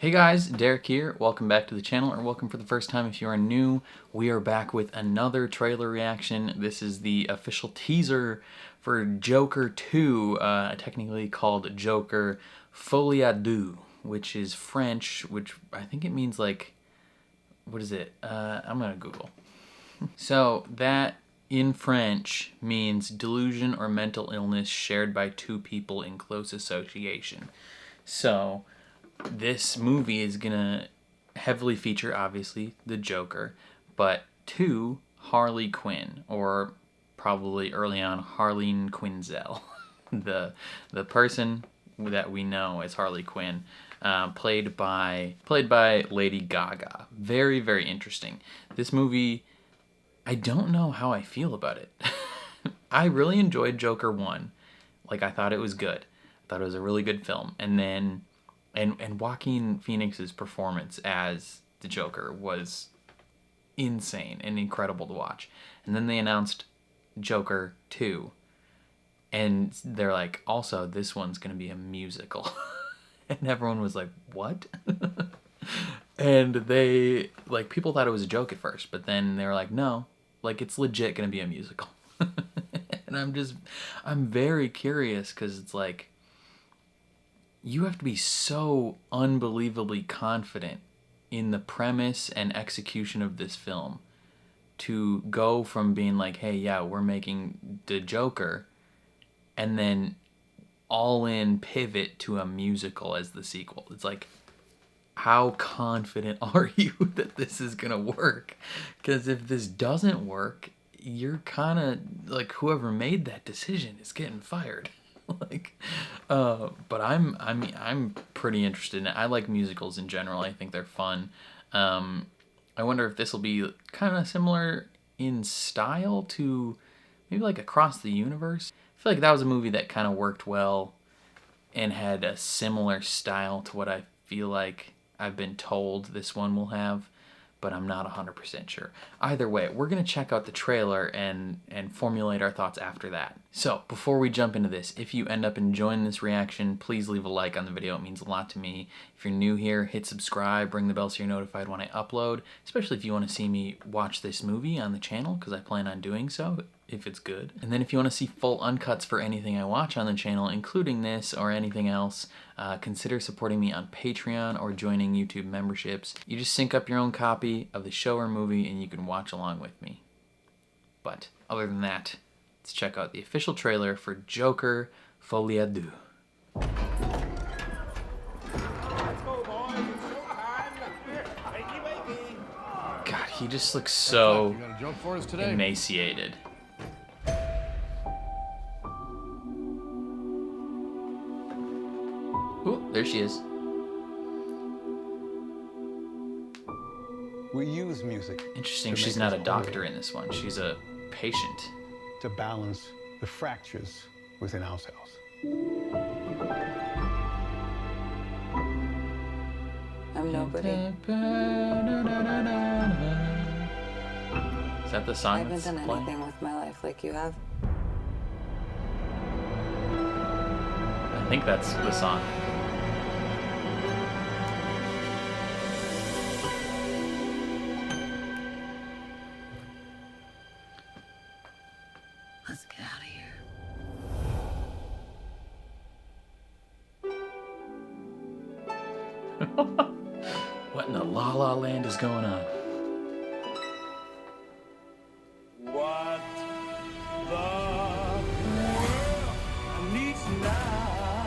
Hey guys, Derek here. Welcome back to the channel, or welcome for the first time if you are new. We are back with another trailer reaction. This is the official teaser for Joker 2, technically called Joker Folie, Deux, which is French, which I think it means like, what is it? I'm gonna Google. So that in French means delusion or mental illness shared by two people in close association. So this movie is gonna heavily feature, obviously, the Joker, but two, Harley Quinn, or probably early on Harleen Quinzel, the person that we know as Harley Quinn, played by Lady Gaga. Very, very interesting. This movie, I don't know how I feel about it. I really enjoyed Joker 1. Like, I thought it was good. I thought it was a really good film. And then and Joaquin Phoenix's performance as the Joker was insane and incredible to watch. And then they announced Joker 2. And they're like, also, this one's going to be a musical. And everyone was like, what? And they, like, people thought it was a joke at first. But then they were like, no, like, it's legit going to be a musical. And I'm very curious because it's like, you have to be so unbelievably confident in the premise and execution of this film to go from being like, hey, yeah, we're making the Joker, and then all in pivot to a musical as the sequel. It's like, how confident are you that this is gonna work? Because if this doesn't work, you're kind of like, whoever made that decision is getting fired. Like, but I'm pretty interested in it. I like musicals in general. I think they're fun. I wonder if this will be kind of similar in style to maybe like Across the Universe. I feel like that was a movie that kind of worked well and had a similar style to what I feel like I've been told this one will have, but I'm not 100% sure. Either way, we're going to check out the trailer and formulate our thoughts after that. So, before we jump into this, if you end up enjoying this reaction, please leave a like on the video. It means a lot to me. If you're new here, hit subscribe, ring the bell so you're notified when I upload, especially if you want to see me watch this movie on the channel, because I plan on doing so, if it's good. And then if you want to see full uncuts for anything I watch on the channel, including this or anything else, consider supporting me on Patreon or joining YouTube memberships. You just sync up your own copy of the show or movie and you can watch along with me. But other than that, let's check out the official trailer for Joker Folie, Deux. God, he just looks so emaciated. Ooh, there she is. We use music. Interesting, she's not a doctor in this one. She's a patient. To balance the fractures within ourselves. I'm nobody. Is that the song I haven't that's done playing? anything with my life like you have. I think that's the song. Let's get out of here. What in the La La Land is going on? What the world needs now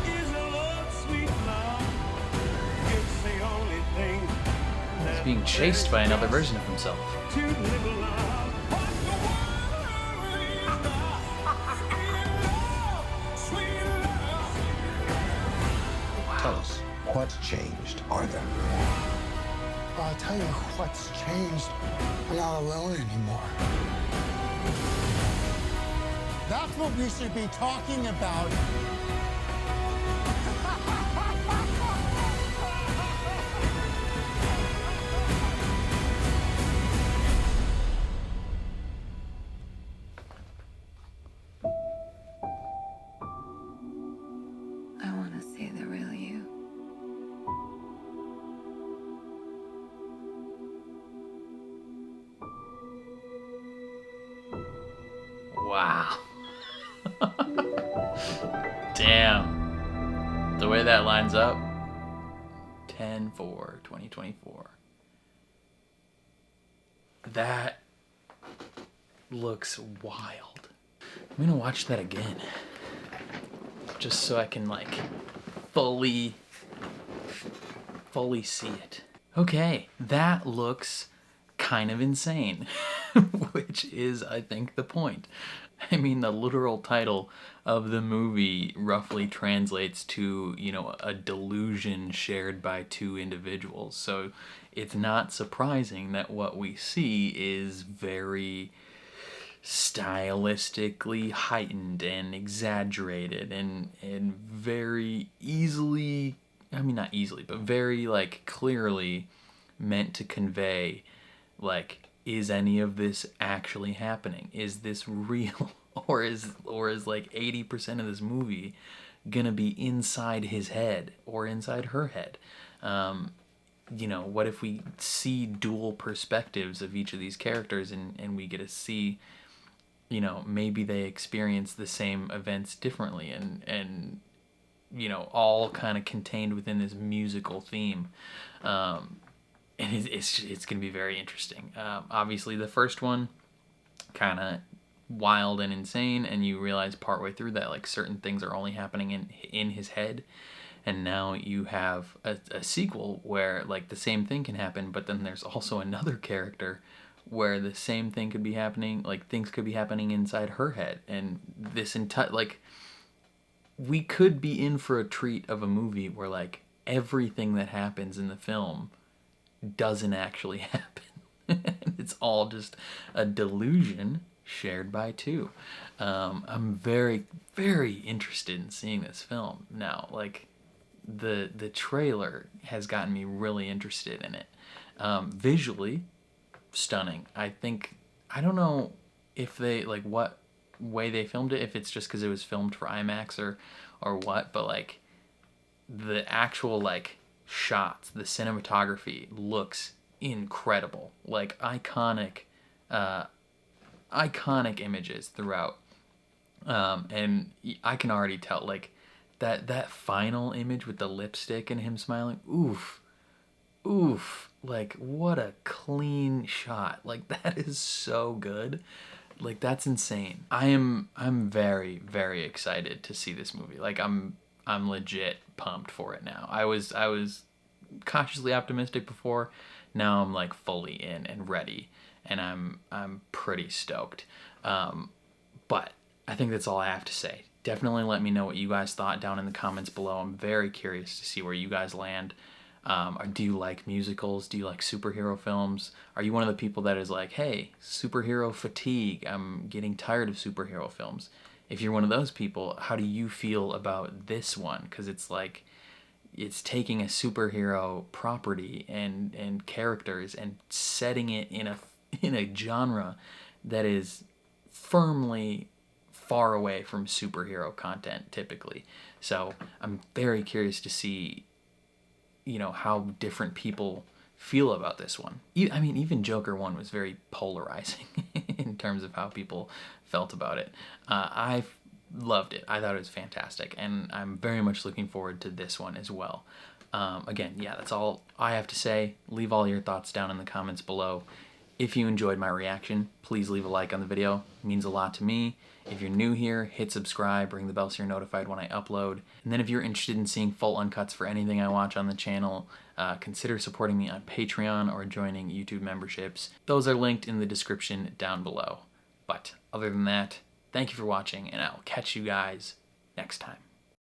is a love, sweet love. It's the only thing He's being chased by another version of himself. to live a love. What the world is love, sweet love. Tell us, what's changed, Arthur? I'll tell you what's changed. I'm not alone anymore. That's what we should be talking about. I want to see the real you. Wow. Damn. The way that lines up. 10/4/2024. That looks wild. I'm gonna watch that again. Just so I can like fully see it. Okay, that looks kind of insane, which is, I think, the point. I mean, the literal title of the movie roughly translates to, you know, a delusion shared by two individuals. So it's not surprising that what we see is very stylistically heightened and exaggerated and very easily, I mean, not easily, but very, like, clearly meant to convey, like, is any of this actually happening? Is this real? Or is like 80% of this movie gonna be inside his head or inside her head? You know, what if we see dual perspectives of each of these characters and we get to see, you know, maybe they experience the same events differently and you know, all kind of contained within this musical theme. And it's going to be very interesting. Obviously, the first one, kind of wild and insane, and you realize partway through that, like, certain things are only happening in his head. And now you have a sequel where, like, the same thing can happen, but then there's also another character where the same thing could be happening, like, things could be happening inside her head. And this entire, like, we could be in for a treat of a movie where, like, everything that happens in the film doesn't actually happen. It's all just a delusion shared by two. I'm very, very interested in seeing this film now. Like, the trailer has gotten me really interested in it. Visually stunning. I don't know if they, like, what way they filmed it, if it's just because it was filmed for IMAX or what, but, like, the actual, like, shots, the cinematography looks incredible. Like, iconic images throughout. And I can already tell, like, that final image with the lipstick and him smiling, oof, like, what a clean shot. Like, that is so good. Like, that's insane. I'm very, very excited to see this movie. Like, I'm legit pumped for it now. I was cautiously optimistic before. Now I'm, like, fully in and ready, and I'm pretty stoked. But I think that's all I have to say. Definitely let me know what you guys thought down in the comments below. I'm very curious to see where you guys land. Do you like musicals? Do you like superhero films? Are you one of the people that is like, hey, superhero fatigue, I'm getting tired of superhero films? If you're one of those people, how do you feel about this one? Because it's like, it's taking a superhero property and characters and setting it in a genre that is firmly far away from superhero content typically. So I'm very curious to see, you know, how different people feel about this one. I mean, even Joker 1 was very polarizing in terms of how people felt about it. I loved it. I thought it was fantastic, and I'm very much looking forward to this one as well. Again, yeah, that's all I have to say. Leave all your thoughts down in the comments below. If you enjoyed my reaction, please leave a like on the video. It means a lot to me. If you're new here, hit subscribe, ring the bell so you're notified when I upload. And then if you're interested in seeing full uncuts for anything I watch on the channel, consider supporting me on Patreon or joining YouTube memberships. Those are linked in the description down below. But other than that, thank you for watching, and I'll catch you guys next time.